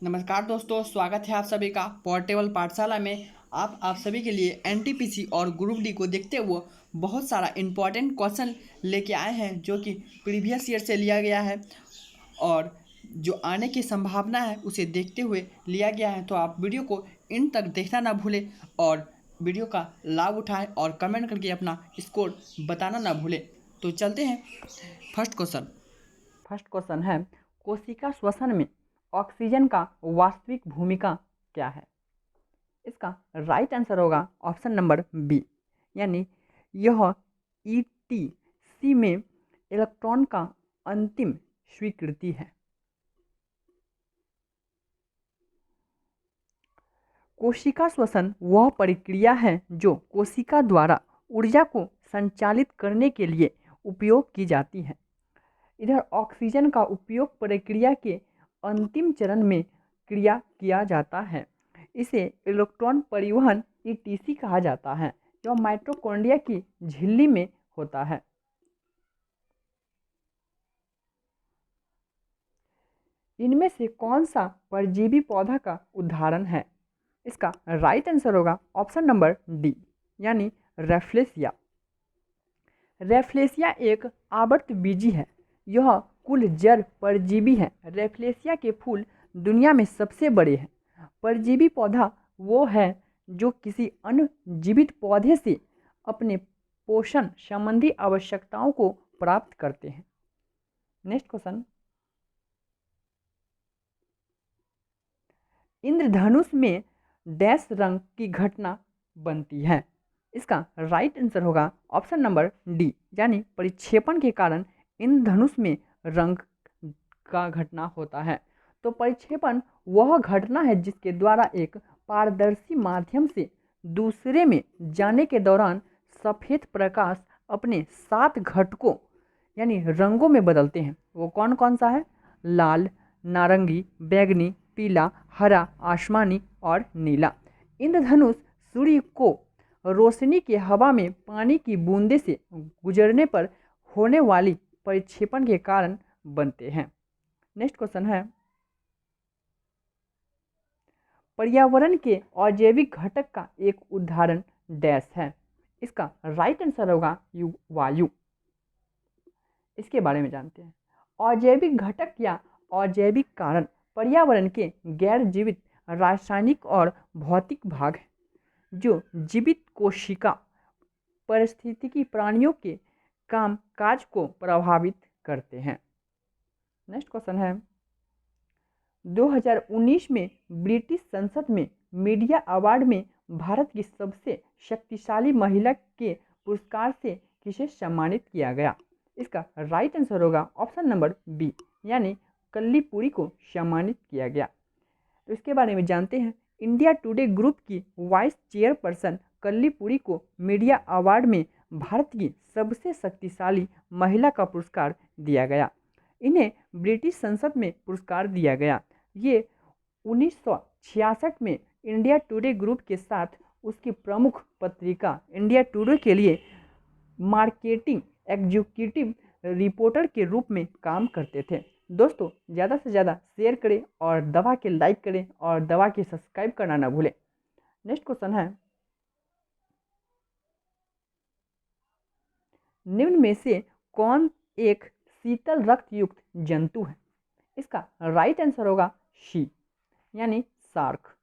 नमस्कार दोस्तों, स्वागत है आप सभी का पोर्टेबल पाठशाला में। आप सभी के लिए एनटीपीसी और ग्रुप डी को देखते हुए बहुत सारा इम्पोर्टेंट क्वेश्चन लेके आए हैं जो कि प्रीवियस ईयर से लिया गया है और जो आने की संभावना है उसे देखते हुए लिया गया है। तो आप वीडियो को इन तक देखना ना भूलें और वीडियो का लाभ उठाएं और कमेंट करके अपना स्कोर बताना ना भूलें। तो चलते हैं फर्स्ट क्वेश्चन है, कोशिका श्वसन में ऑक्सीजन का वास्तविक भूमिका क्या है? इसका राइट आंसर होगा ऑप्शन नंबर बी, यानी यह ईटीसी में इलेक्ट्रॉन का अंतिम स्वीकृति है। कोशिका श्वसन वह प्रक्रिया है जो कोशिका द्वारा ऊर्जा को संचालित करने के लिए उपयोग की जाती है। इधर ऑक्सीजन का उपयोग प्रक्रिया के अंतिम चरण में किया जाता है। इसे इलेक्ट्रॉन परिवहन ईटीसी कहा जाता है, जो माइटोकॉन्ड्रिया की झिल्ली में होता है। इनमें से कौन सा परजीवी पौधा का उदाहरण है? इसका राइट आंसर होगा ऑप्शन नंबर डी, यानी रेफ्लेसिया। रेफ्लेसिया एक आवर्तबीजी है। यह कुल जड़ परजीवी है। रेफ्लेसिया के फूल दुनिया में सबसे बड़े हैं। परजीवी पौधा वो है जो किसी अन्य जीवित पौधे से अपने पोषण संबंधी आवश्यकताओं को प्राप्त करते हैं। नेक्स्ट क्वेश्चन, इंद्रधनुष में डैश रंग की घटना बनती है। इसका राइट आंसर होगा ऑप्शन नंबर डी, यानी परिक्षेपण के कारण इंद्रधनुष में रंग का घटना होता है। तो परिक्षेपण वह घटना है जिसके द्वारा एक पारदर्शी माध्यम से दूसरे में जाने के दौरान सफ़ेद प्रकाश अपने 7 घटकों यानी रंगों में बदलते हैं। वो कौन कौन सा है? लाल, नारंगी, बैंगनी, पीला, हरा, आसमानी और नीला। इंद्रधनुष सूर्य को रोशनी की हवा में पानी की बूंदे से गुजरने पर होने वाली परिक्षेपण के कारण बनते हैं। नेक्स्ट क्वेश्चन है, पर्यावरण के अजैविक घटक का एक उदाहरण डैश है। इसका राइट आंसर होगा वायु। इसके बारे में जानते हैं। अजैविक घटक या अजैविक कारण पर्यावरण के गैर जीवित रासायनिक और भौतिक भाग हैं जो जीवित कोशिका पारिस्थितिकी प्राणियों के काम काज को प्रभावित करते हैं। नेक्स्ट क्वेश्चन है, 2019 में ब्रिटिश संसद में मीडिया अवार्ड में भारत की सबसे शक्तिशाली महिला के पुरस्कार से किसे सम्मानित किया गया? इसका राइट आंसर होगा ऑप्शन नंबर बी, यानी कल्लीपुरी को सम्मानित किया गया। तो इसके बारे में जानते हैं। इंडिया टुडे ग्रुप की वाइस चेयरपर्सन कल्लीपुरी को मीडिया अवार्ड में भारत की सबसे शक्तिशाली महिला का पुरस्कार दिया गया। इन्हें ब्रिटिश संसद में पुरस्कार दिया गया। ये 1966 में इंडिया टुडे ग्रुप के साथ उसकी प्रमुख पत्रिका इंडिया टुडे के लिए मार्केटिंग एग्जीक्यूटिव रिपोर्टर के रूप में काम करते थे। दोस्तों, ज़्यादा से ज़्यादा शेयर करें और दबा के लाइक करें और दबा के सब्सक्राइब करना ना भूलें। नेक्स्ट क्वेश्चन है, निम्न में से कौन एक शीतल रक्त युक्त जंतु है? इसका राइट आंसर होगा सी, यानी शार्क।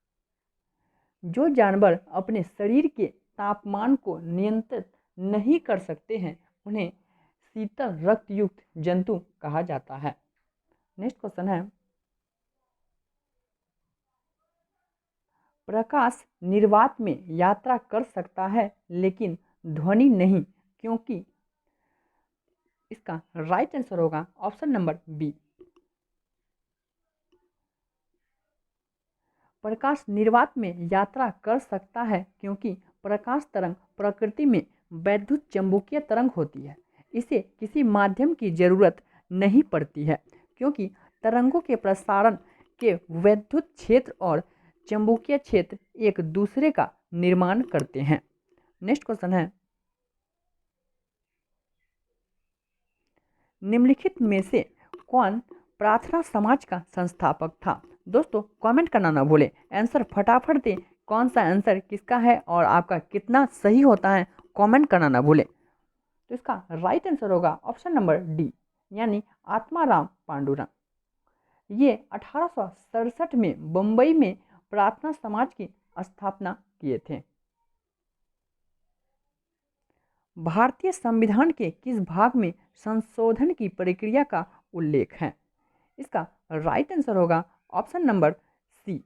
जो जानवर अपने शरीर के तापमान को नियंत्रित नहीं कर सकते हैं उन्हें शीतल रक्त युक्त जंतु कहा जाता है। नेक्स्ट क्वेश्चन है, प्रकाश निर्वात में यात्रा कर सकता है लेकिन ध्वनि नहीं, क्योंकि? इसका राइट आंसर होगा ऑप्शन नंबर बी। प्रकाश निर्वात में यात्रा कर सकता है क्योंकि प्रकाश तरंग प्रकृति में वैद्युत चुंबकीय तरंग होती है। इसे किसी माध्यम की जरूरत नहीं पड़ती है क्योंकि तरंगों के प्रसारण के वैद्युत क्षेत्र और चुंबकीय क्षेत्र एक दूसरे का निर्माण करते हैं। नेक्स्ट क्वेश्चन है, निम्नलिखित में से कौन प्रार्थना समाज का संस्थापक था? दोस्तों कमेंट करना ना भूलें, आंसर फटाफट दें, कौन सा आंसर किसका है और आपका कितना सही होता है कमेंट करना ना भूलें। तो इसका राइट आंसर होगा ऑप्शन नंबर डी, यानी आत्माराम पांडुरंग। ये 1867 में बम्बई में प्रार्थना समाज की स्थापना किए थे। भारतीय संविधान के किस भाग में संशोधन की प्रक्रिया का उल्लेख है? इसका राइट आंसर होगा ऑप्शन नंबर सी।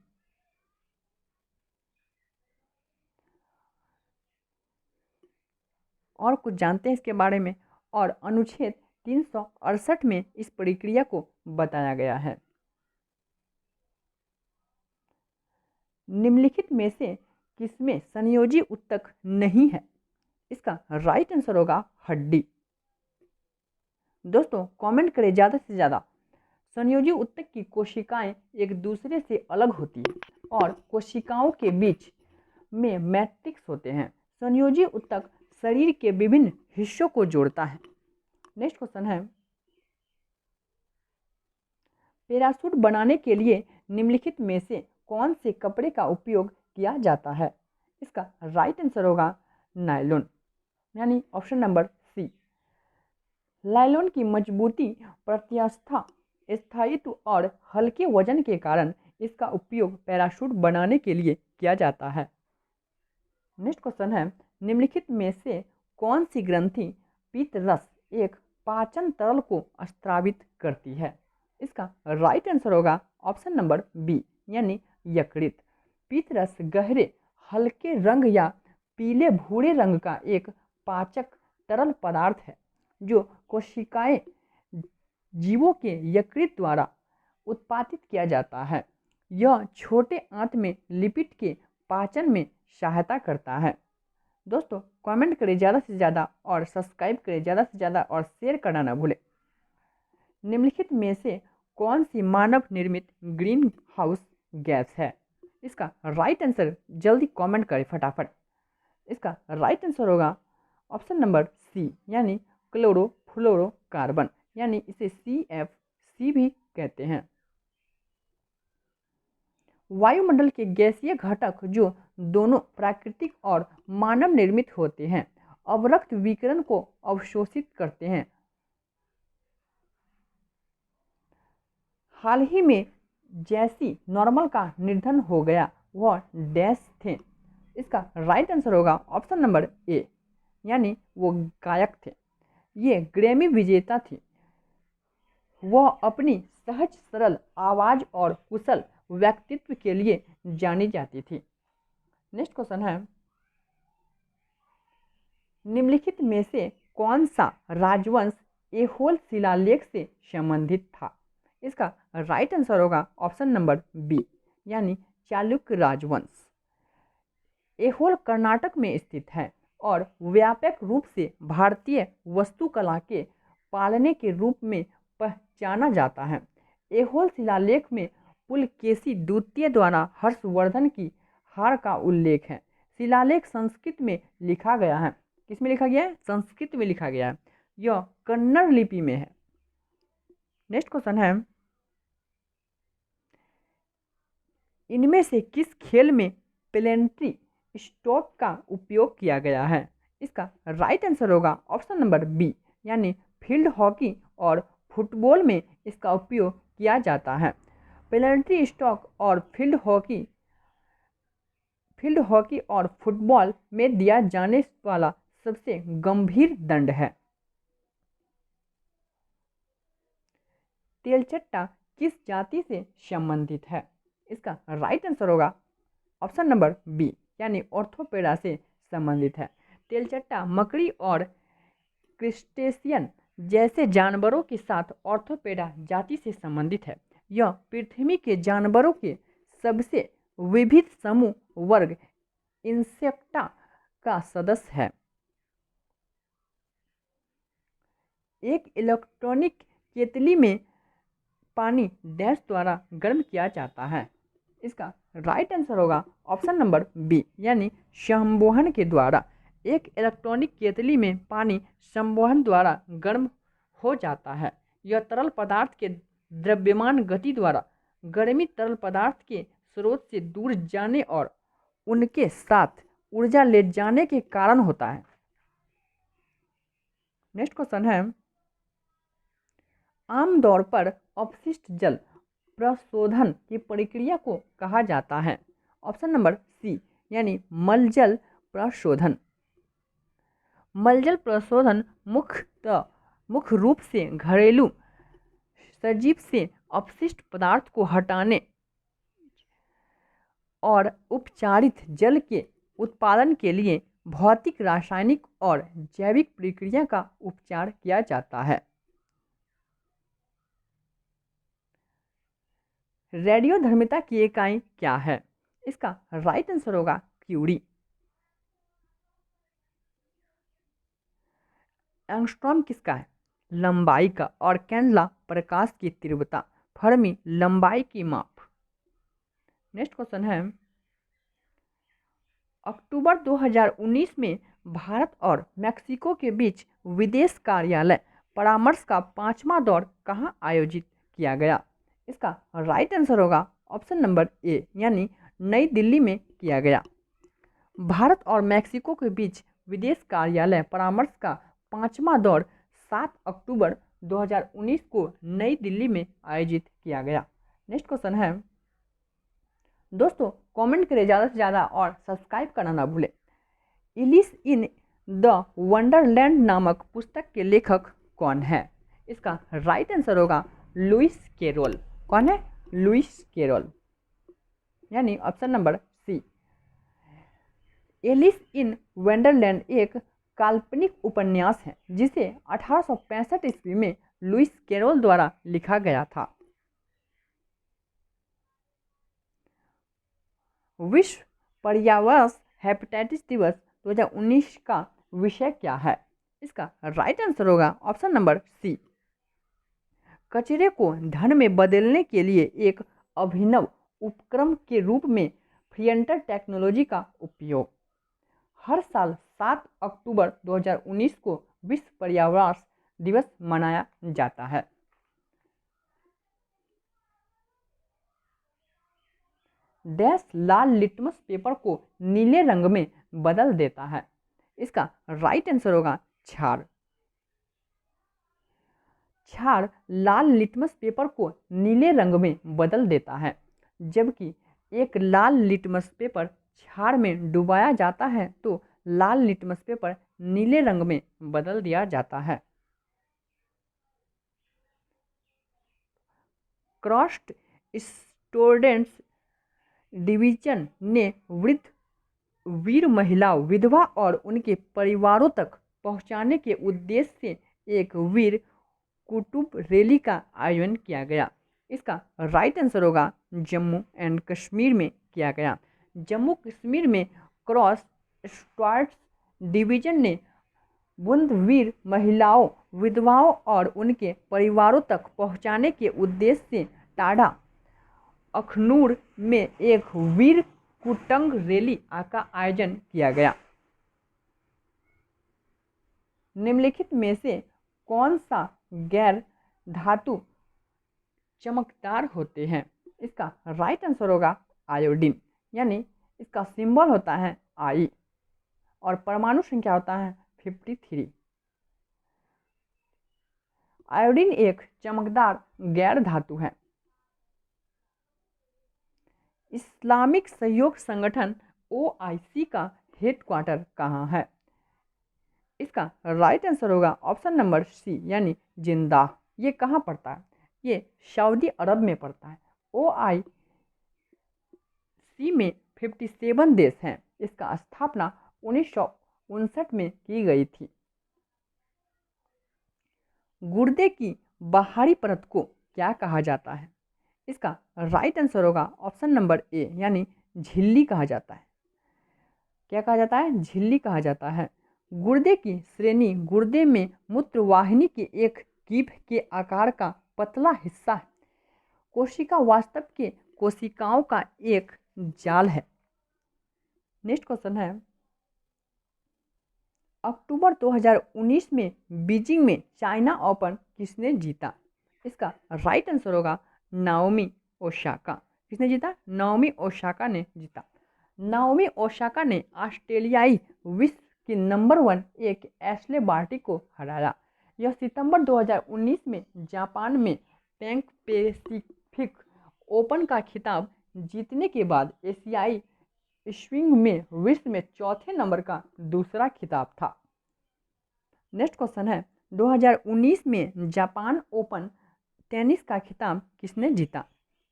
और कुछ जानते हैं इसके बारे में, और अनुच्छेद 368 में इस प्रक्रिया को बताया गया है। निम्नलिखित में से किसमें संयोजी उत्तक नहीं है? इसका राइट आंसर होगा हड्डी। दोस्तों कमेंट करें ज़्यादा से ज़्यादा। संयोजी उत्तक की कोशिकाएं एक दूसरे से अलग होती है और कोशिकाओं के बीच में मैट्रिक्स होते हैं। संयोजी उत्तक शरीर के विभिन्न हिस्सों को जोड़ता है। नेक्स्ट क्वेश्चन है, पैराशूट बनाने के लिए निम्नलिखित में से कौन से कपड़े का उपयोग किया जाता है? इसका राइट आंसर होगा नायलॉन, यानी ऑप्शन नंबर सी। नायलॉन की मजबूती, प्रत्यास्था, स्थायित्व और हल्के वजन के कारण इसका उपयोग पैराशूट बनाने के लिए किया जाता है। नेक्स्ट क्वेश्चन है, निम्नलिखित में से कौन सी ग्रंथि पीत रस एक पाचन तरल को स्रावित करती है? इसका राइट आंसर होगा ऑप्शन नंबर बी, यानी यकृत। पीत रस गहरे हल्के रंग या पीले भूरे रंग का एक पाचक तरल पदार्थ है जो कोशिकाएं जीवों के यकृत द्वारा उत्पादित किया जाता है। यह छोटे आंत में लिपिड के पाचन में सहायता करता है। दोस्तों कमेंट करें ज़्यादा से ज़्यादा और सब्सक्राइब करें ज़्यादा से ज़्यादा और शेयर करना ना भूलें। निम्नलिखित में से कौन सी मानव निर्मित ग्रीन हाउस गैस है? इसका राइट आंसर जल्दी कमेंट करें फटाफट। इसका राइट आंसर होगा ऑप्शन नंबर सी, यानी क्लोरोफ्लोरोकार्बन, यानी इसे CFC भी कहते हैं। वायुमंडल के गैसीय घटक जो दोनों प्राकृतिक और मानव निर्मित होते हैं अवरक्त विकिरण को अवशोषित करते हैं। हाल ही में जैसी नॉर्मल का निधन हो गया वह डैश थे? इसका राइट आंसर होगा ऑप्शन नंबर ए, यानी वो गायक थे। ये ग्रैमी विजेता थी। वह अपनी सहज सरल आवाज़ और कुशल व्यक्तित्व के लिए जानी जाती थी। नेक्स्ट क्वेश्चन है, निम्नलिखित में से कौन सा राजवंश ऐहोल शिलालेख से संबंधित था? इसका राइट आंसर होगा ऑप्शन नंबर बी, यानी चालुक्य राजवंश। ऐहोल कर्नाटक में स्थित है और व्यापक रूप से भारतीय वास्तुकला के पालने के रूप में पहचाना जाता है। ऐहोल शिलालेख में पुलकेशी द्वितीय द्वारा हर्षवर्धन की हार का उल्लेख है। शिलालेख संस्कृत में लिखा गया है। किस में लिखा गया है? संस्कृत में लिखा गया है। यह कन्नड़ लिपि में है। नेक्स्ट क्वेश्चन है, इनमें से किस खेल में प्लेंट्री स्टॉक का उपयोग किया गया है? इसका राइट आंसर होगा ऑप्शन नंबर बी, यानी फील्ड हॉकी और फुटबॉल में इसका उपयोग किया जाता है। प्लेंट्री स्टॉक और फील्ड हॉकी और फुटबॉल में दिया जाने वाला सबसे गंभीर दंड है। तेलचट्टा किस जाति से संबंधित है? इसका राइट आंसर होगा ऑप्शन नंबर बी, यानी ऑर्थोपेडा से संबंधित है। तेलचट्टा मकड़ी और क्रिस्टेशियन जैसे जानवरों के साथ ऑर्थोपेडा जाति से संबंधित है। यह पृथ्वी के जानवरों के सबसे विविध समूह वर्ग इंसेक्टा का सदस्य है। एक इलेक्ट्रॉनिक केतली में पानी डैश द्वारा गर्म किया जाता है। इसका राइट आंसर होगा ऑप्शन नंबर बी, यानी संवहन के द्वारा। एक इलेक्ट्रॉनिक केतली में पानी संवहन द्वारा गर्म हो जाता है। यह तरल पदार्थ के द्रव्यमान गति द्वारा गर्मी तरल पदार्थ के स्रोत से दूर जाने और उनके साथ ऊर्जा ले जाने के कारण होता है। नेक्स्ट क्वेश्चन है, आमतौर पर अपशिष्ट जल प्रशोधन की प्रक्रिया को कहा जाता है। ऑप्शन नंबर सी यानी मलजल प्रशोधन। मलजल प्रशोधन मुख्य रूप से घरेलू सजीव से अपशिष्ट पदार्थ को हटाने और उपचारित जल के उत्पादन के लिए भौतिक, रासायनिक और जैविक प्रक्रिया का उपचार किया जाता है। रेडियोधर्मिता की इकाई क्या है? इसका राइट आंसर होगा क्यूरी। एंगस्ट्रॉम किसका है? लंबाई का। और कैंडला प्रकाश की तीव्रता। फर्मी लंबाई की माप। नेक्स्ट क्वेश्चन है, अक्टूबर 2019 में भारत और मैक्सिको के बीच विदेश कार्यालय परामर्श का 5वां दौर कहाँ आयोजित किया गया? इसका राइट आंसर होगा ऑप्शन नंबर ए यानी नई दिल्ली में किया गया। भारत और मैक्सिको के बीच विदेश कार्यालय परामर्श का 5वां दौर 7 अक्टूबर 2019 को नई दिल्ली में आयोजित किया गया। नेक्स्ट क्वेश्चन है, दोस्तों कमेंट करें ज़्यादा से ज़्यादा और सब्सक्राइब करना ना भूलें। एलिस इन द वंडरलैंड नामक पुस्तक के लेखक कौन है? इसका राइट आंसर होगा लुइस कैरोल। कौन है? लुइस कैरोल यानी option number C. Alice in Wonderland एक काल्पनिक उपन्यास है जिसे 1865 ईस्वी में लुइस कैरोल द्वारा लिखा गया था। विश्व पर्यावरण हेपेटाइटिस दिवस 2019 का विषय क्या है? इसका राइट आंसर होगा ऑप्शन नंबर सी। कचरे को धन में बदलने के लिए एक अभिनव उपक्रम के रूप में फ्रियंटर टेक्नोलॉजी का उपयोग। हर साल 7 अक्टूबर 2019 को विश्व पर्यावरण दिवस मनाया जाता है। डैश लाल लिटमस पेपर को नीले रंग में बदल देता है? इसका राइट आंसर होगा क्षार। क्षार लाल लिटमस पेपर को नीले रंग में बदल देता है। जबकि एक लाल लिटमस पेपर क्षार में डुबाया जाता है तो लाल लिटमस पेपर नीले रंग में बदल दिया जाता है। क्रॉस्ड स्टूडेंट्स डिवीजन ने वृद्ध वीर महिला, विधवा और उनके परिवारों तक पहुंचाने के उद्देश्य से एक वीर कुटुंब रैली का आयोजन किया गया। इसका राइट आंसर होगा जम्मू एंड कश्मीर में किया गया। जम्मू कश्मीर में क्रॉस स्टूडेंट्स डिवीजन ने बुंदवीर महिलाओं, विधवाओं और उनके परिवारों तक पहुंचाने के उद्देश्य से टाढ़ा अखनूर में एक वीर कुटुंब रैली का आयोजन किया गया। निम्नलिखित में से कौन सा गैर धातु चमकदार होते हैं? इसका राइट आंसर होगा आयोडीन यानी इसका सिंबल होता है आई और परमाणु संख्या होता है 53। आयोडीन एक चमकदार गैर धातु है। इस्लामिक सहयोग संगठन OIC का हेडक्वार्टर कहाँ है? इसका राइट आंसर होगा ऑप्शन नंबर सी यानी जिंदा। ये कहाँ पड़ता है? ये सऊदी अरब में पड़ता है। OIC में 57 देश हैं। इसका स्थापना 1959 में की गई थी। गुर्दे की बाहरी परत को क्या कहा जाता है? इसका राइट आंसर होगा ऑप्शन नंबर ए यानी झिल्ली कहा जाता है। क्या कहा जाता है? झिल्ली कहा जाता है। गुर्दे की श्रेणी गुर्दे में मूत्रवाहिनी के एक कीप के आकार का पतला हिस्सा है। कोशिका वास्तव के कोशिकाओं का एक जाल है। नेक्स्ट क्वेश्चन है, अक्टूबर 2019 में बीजिंग में चाइना ओपन किसने जीता? इसका राइट आंसर होगा नाओमी ओसाका। किसने जीता? नाओमी ओसाका ने जीता। नाओमी ओसाका ने ऑस्ट्रेलियाई विश्व की नंबर 1 एक एशले बार्टी को हराया। यह सितंबर 2019 में जापान में पैन पैसिफिक ओपन का खिताब जीतने के बाद एशियाई स्विंग में विश्व में चौथे नंबर का दूसरा खिताब था। नेक्स्ट क्वेश्चन है 2019 में जापान ओपन टेनिस का खिताब किसने जीता?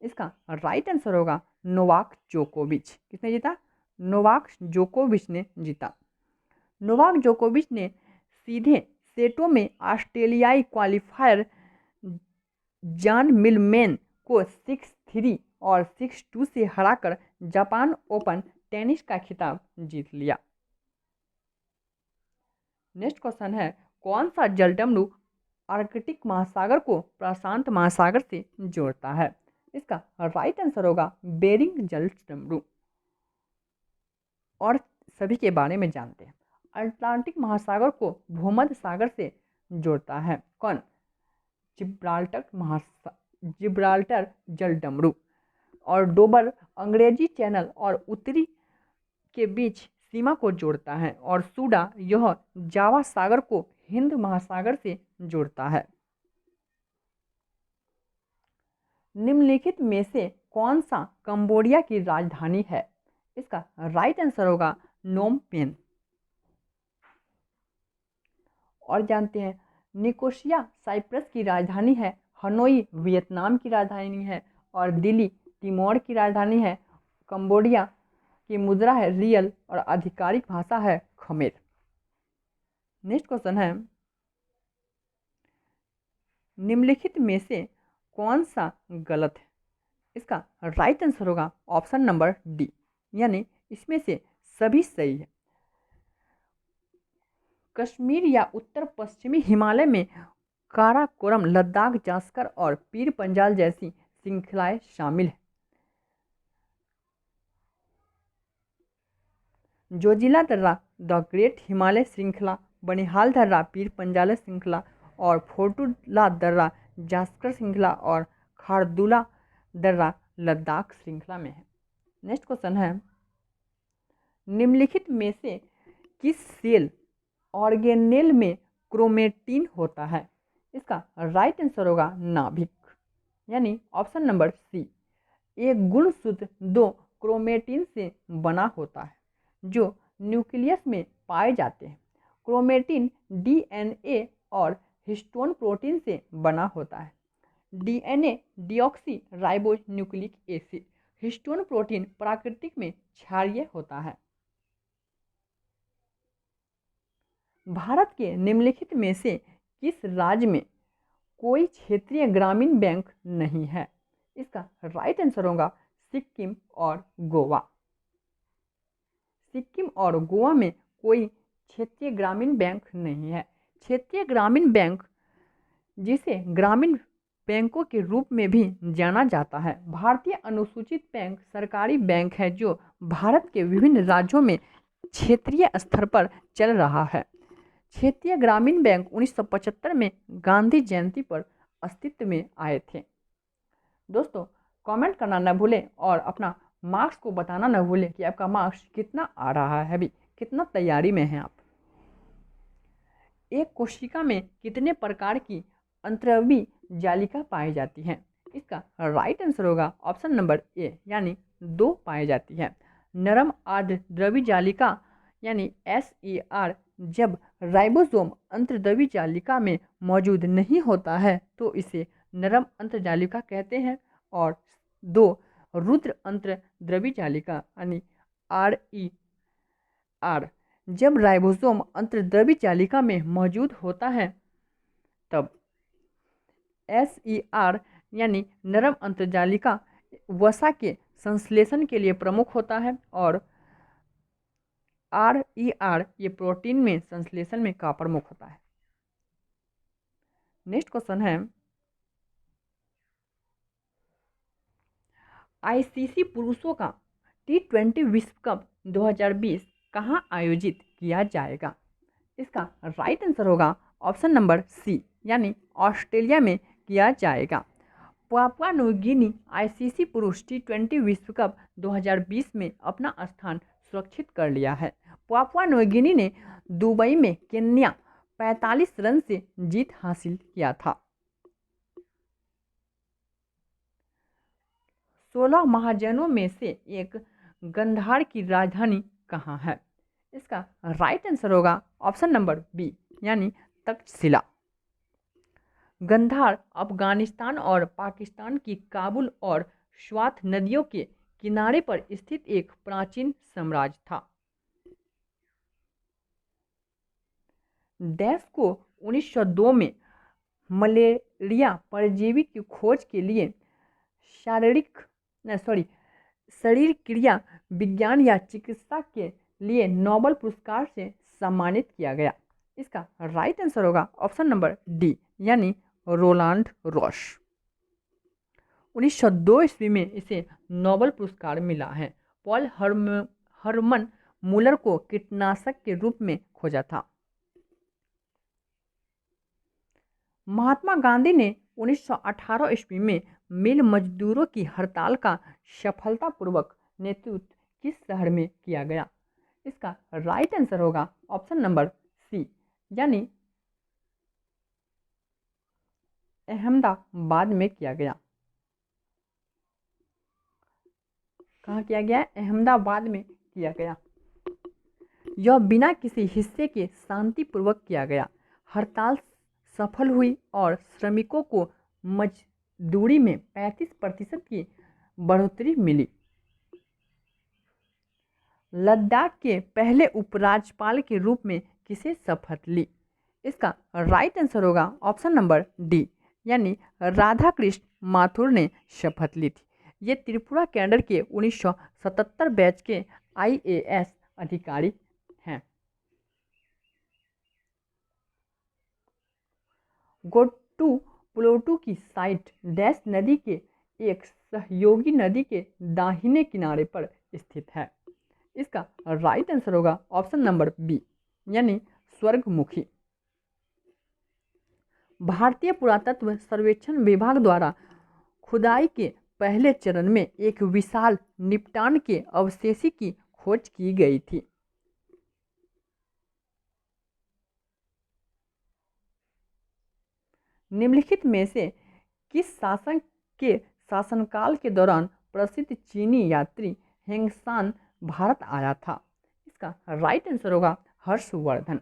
इसका राइट आंसर होगा नोवाक जोकोविच। किसने जीता? नोवाक जोकोविच ने जीता। नोवाक जोकोविच ने सीधे सेटों में ऑस्ट्रेलियाई क्वालिफायर जॉन मिलमैन को 6-3 और 6-2 से हराकर जापान ओपन टेनिस का खिताब जीत लिया। नेक्स्ट क्वेश्चन है कौन सा जलडमरू आर्कटिक महासागर को प्रशांत महासागर से जोड़ता है? इसका राइट आंसर होगा बेरिंग जलडमरू। और सभी के बारे में जानते हैं। अटलांटिक महासागर को भूमध्य सागर से जोड़ता है कौन? जिब्राल्टर जलडमरू। और डोबर अंग्रेजी चैनल और उत्तरी के बीच सीमा को जोड़ता है। और सूडा यह जावा सागर को हिंद महासागर से जोड़ता है। निम्नलिखित में से कौन सा कंबोडिया की राजधानी है? इसका राइट आंसर होगा नोम पेन। और जानते हैं निकोसिया साइप्रस की राजधानी है, हनोई वियतनाम की राजधानी है और दिल्ली तिमोर की राजधानी है। कंबोडिया की मुद्रा है रियल और आधिकारिक भाषा है खमेर। नेक्स्ट क्वेश्चन है निम्नलिखित में से कौन सा गलत है? इसका राइट आंसर होगा ऑप्शन नंबर डी, यानी इसमें से सभी सही है। कश्मीर या उत्तर पश्चिमी हिमालय में काराकोरम, लद्दाख, जास्कर और पीर पंजाल जैसी श्रृंखलाएं शामिल हैं। जोजिला दर्रा, द ग्रेट हिमालय श्रृंखला, बनिहाल दर्रा, पीर पंजाल श्रृंखला और फोटुला दर्रा जास्कर श्रृंखला और खारदुला दर्रा लद्दाख श्रृंखला में है। नेक्स्ट क्वेश्चन है निम्नलिखित में से किस सेल ऑर्गेनेल में क्रोमेटिन होता है? इसका राइट आंसर होगा नाभिक, यानी ऑप्शन नंबर सी। एक गुणसूत्र 2 क्रोमेटिन से बना होता है जो न्यूक्लियस में पाए जाते हैं। क्रोमेटिन डीएनए और हिस्टोन प्रोटीन से बना होता है। DNA deoxy ribose nucleic acid, histone protein प्राकृतिक में क्षारीय होता है। भारत के निम्नलिखित में से किस राज्य में कोई क्षेत्रीय ग्रामीण बैंक नहीं है? इसका राइट आंसर होगा सिक्किम और गोवा। सिक्किम और गोवा में कोई क्षेत्रीय ग्रामीण बैंक नहीं है। क्षेत्रीय ग्रामीण बैंक, जिसे ग्रामीण बैंकों के रूप में भी जाना जाता है, भारतीय अनुसूचित बैंक सरकारी बैंक है जो भारत के विभिन्न राज्यों में क्षेत्रीय स्तर पर चल रहा है। क्षेत्रीय ग्रामीण बैंक 1975 में गांधी जयंती पर अस्तित्व में आए थे। दोस्तों कमेंट करना न भूलें और अपना मार्क्स को बताना न भूलें कि आपका मार्क्स कितना आ रहा है, अभी कितना तैयारी में है आप। एक कोशिका में कितने प्रकार की अंतर्द्रव्यी जालिका पाई जाती हैं? इसका राइट आंसर होगा ऑप्शन नंबर ए, यानी 2 पाई जाती है। नरम आर्द्रद्रव्यी जालिका यानी SER जब राइबोसोम अंतर्द्रव्यी जालिका में मौजूद नहीं होता है तो इसे नरम अंतर्जालिका कहते हैं। और 2 रुद्र अंतर्द्रव्यी जालिका यानी RER जब राइबोसोम अंतर्द्रव्यी जालिका में मौजूद होता है तब SER यानी नरम अंतर्जालिका वसा के संश्लेषण के लिए प्रमुख होता है और RER ये प्रोटीन में संश्लेषण में का प्रमुख होता है। नेक्स्ट क्वेश्चन है ICC पुरुषों का T20 विश्व कप 2020 कहाँ आयोजित किया जाएगा? इसका राइट आंसर होगा ऑप्शन नंबर सी, यानी ऑस्ट्रेलिया में किया जाएगा। पापुआ न्यू गिनी आईसीसी पुरुष T20 विश्व कप 2020 में अपना स्थान सुरक्षित कर लिया है। पापुआ न्यू गिनी ने दुबई में केन्या 45 रन से जीत हासिल किया था। 16 महाजनों में से एक गंधार की राजधानी कहाँ है? इसका राइट आंसर होगा ऑप्शन नंबर बी यानी तक्षशिला। गंधार अफगानिस्तान और पाकिस्तान की काबुल और स्वात नदियों के किनारे पर स्थित एक प्राचीन साम्राज्य था। डैश को 1902 में मलेरिया परजीवी की खोज के लिए शरीर क्रिया विज्ञान या चिकित्सा के लिए नोबेल पुरस्कार से सम्मानित किया गया। इसका राइट आंसर होगा ऑप्शन नंबर डी यानी रोलांड रॉश। 1902 ईस्वी में इसे नोबेल पुरस्कार मिला है। पॉल हरमन मूलर को कीटनाशक के रूप में खोजा था। महात्मा गांधी ने 1918 ईस्वी में मिल मजदूरों की हड़ताल का सफलतापूर्वक नेतृत्व किस शहर में किया गया? इसका राइट आंसर होगा ऑप्शन नंबर सी यानी अहमदाबाद में किया गया। कहाँ किया गया? अहमदाबाद में किया गया। यह बिना किसी हिस्से के शांतिपूर्वक किया गया। हड़ताल सफल हुई और श्रमिकों को मजदूरी में 35% की बढ़ोतरी मिली। लद्दाख के पहले उपराज्यपाल के रूप में किसे शपथ ली? इसका राइट आंसर होगा ऑप्शन नंबर डी यानी राधा कृष्ण माथुर ने शपथ ली थी। ये त्रिपुरा कैडर के 1977 बैच के IAS अधिकारी हैं। गोटू प्लोटू की साइट डैश नदी के एक सहयोगी नदी के दाहिने किनारे पर स्थित है। इसका राइट आंसर होगा ऑप्शन नंबर बी यानी स्वर्गमुखी। भारतीय पुरातत्व सर्वेक्षण विभाग द्वारा खुदाई के पहले चरण में एक विशाल निपटान के अवशेषों की खोज की गई थी। निम्नलिखित में से किस शासक के शासनकाल के दौरान प्रसिद्ध चीनी यात्री हेंगसान भारत आया था? इसका राइट आंसर होगा हर्षवर्धन।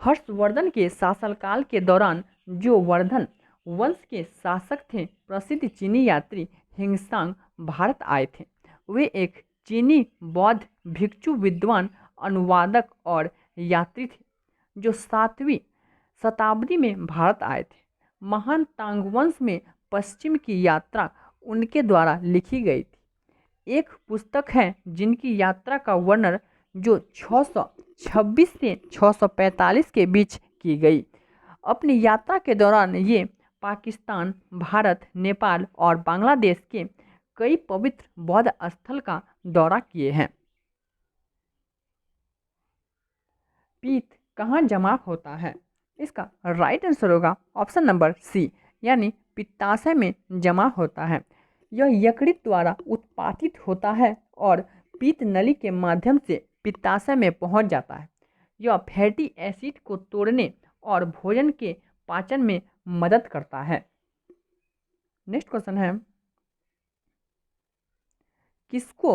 हर्षवर्धन के शासनकाल के दौरान जो वर्धन वंश के शासक थे, प्रसिद्ध चीनी यात्री हिंगसांग भारत आए थे। वे एक चीनी बौद्ध भिक्षु विद्वान, अनुवादक और यात्री थे जो 7वीं शताब्दी में भारत आए थे। महान तांग वंश में पश्चिम की यात्रा उनके द्वारा लिखी गई थी। एक पुस्तक है जिनकी यात्रा का वर्णन जो 626 से 645 के बीच की गई। अपनी यात्रा के दौरान ये पाकिस्तान, भारत, नेपाल और बांग्लादेश के कई पवित्र बौद्ध स्थल का दौरा किए हैं। पीत कहाँ जमा होता है? इसका राइट आंसर होगा ऑप्शन नंबर सी यानी पित्ताशय में जमा होता है। यह यकृत द्वारा उत्पादित होता है और पित्त नली के माध्यम से पित्ताशय में पहुंच जाता है। यह फैटी एसिड को तोड़ने और भोजन के पाचन में मदद करता है। नेक्स्ट क्वेश्चन है, किसको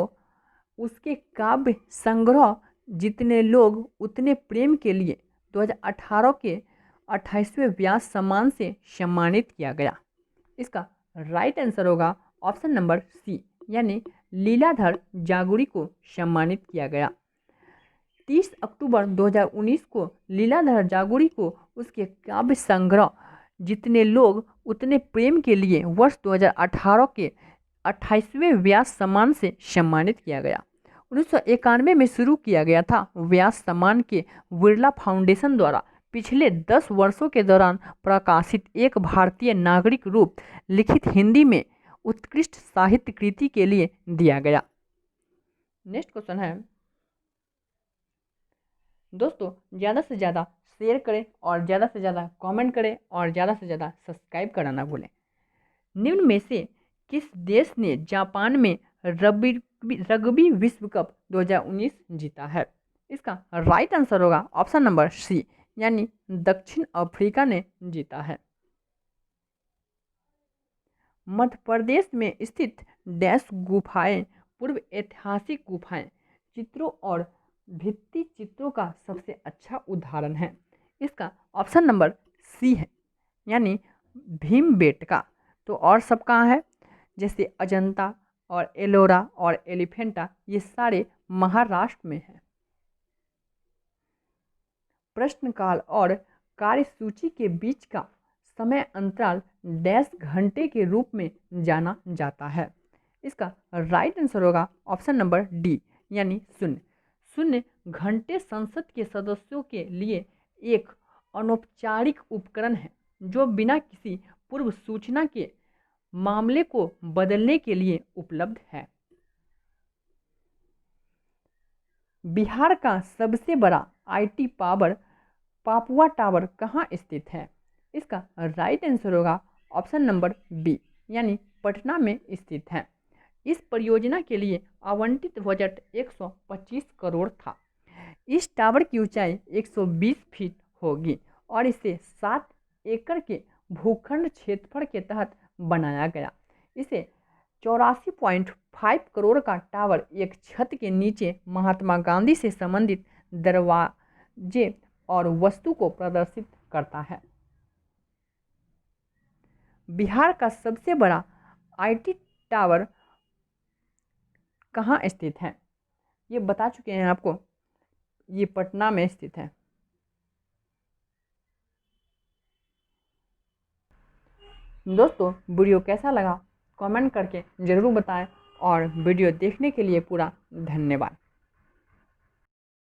उसके काव्य संग्रह जितने लोग उतने प्रेम के लिए 2018 के 28वें व्यास सम्मान से सम्मानित किया गया? इसका राइट आंसर होगा ऑप्शन नंबर सी यानी लीलाधर जागुरी को सम्मानित किया गया। 30 अक्टूबर 2019 को लीलाधर जागुरी को उसके काव्य संग्रह जितने लोग उतने प्रेम के लिए वर्ष 2018 के 28वें व्यास सम्मान से सम्मानित किया गया। 1991 में शुरू किया गया था। व्यास सम्मान के बिरला फाउंडेशन द्वारा पिछले 10 वर्षों के दौरान प्रकाशित एक भारतीय नागरिक रूप लिखित हिंदी में उत्कृष्ट साहित्य कृति के लिए दिया गया। नेक्स्ट क्वेश्चन है, दोस्तों ज़्यादा से ज़्यादा शेयर करें और ज़्यादा से ज़्यादा कमेंट करें और ज़्यादा से ज़्यादा सब्सक्राइब करना ना भूलें। निम्न में से किस देश ने जापान में रग्बी विश्व कप 2019 जीता है? इसका राइट आंसर होगा ऑप्शन नंबर सी, यानी दक्षिण अफ्रीका ने जीता है। मध्य प्रदेश में स्थित डैश गुफाएं पूर्व ऐतिहासिक गुफाएं चित्रों और भित्ति चित्रों का सबसे अच्छा उदाहरण है। इसका ऑप्शन नंबर सी है, यानी भीमबेटका। तो और सब कहाँ है? जैसे अजंता और एलोरा और एलिफेंटा, ये सारे महाराष्ट्र में हैं। प्रश्नकाल और कार्यसूची के बीच का समय अंतराल डैश घंटे के रूप में जाना जाता है। इसका राइट आंसर होगा ऑप्शन नंबर डी, यानी शून्य। शून्य घंटे संसद के सदस्यों के लिए एक अनौपचारिक उपकरण है जो बिना किसी पूर्व सूचना के मामले को बदलने के लिए उपलब्ध है। बिहार का सबसे बड़ा आईटी पावर पापुआ टावर कहाँ स्थित है? इसका राइट आंसर होगा ऑप्शन नंबर बी, यानी पटना में स्थित है। इस परियोजना के लिए आवंटित बजट 125 करोड़ था। इस टावर की ऊंचाई 120 फीट होगी और इसे 7 एकड़ के भूखंड क्षेत्रफल के तहत बनाया गया। इसे 84.5 करोड़ का टावर एक छत के नीचे महात्मा गांधी से संबंधित दरवाजे और वस्तु को प्रदर्शित करता है। बिहार का सबसे बड़ा आईटी टावर कहाँ स्थित है? ये बता चुके हैं आपको, ये पटना में स्थित है। दोस्तों, वीडियो कैसा लगा कमेंट करके ज़रूर बताएं और वीडियो देखने के लिए पूरा धन्यवाद।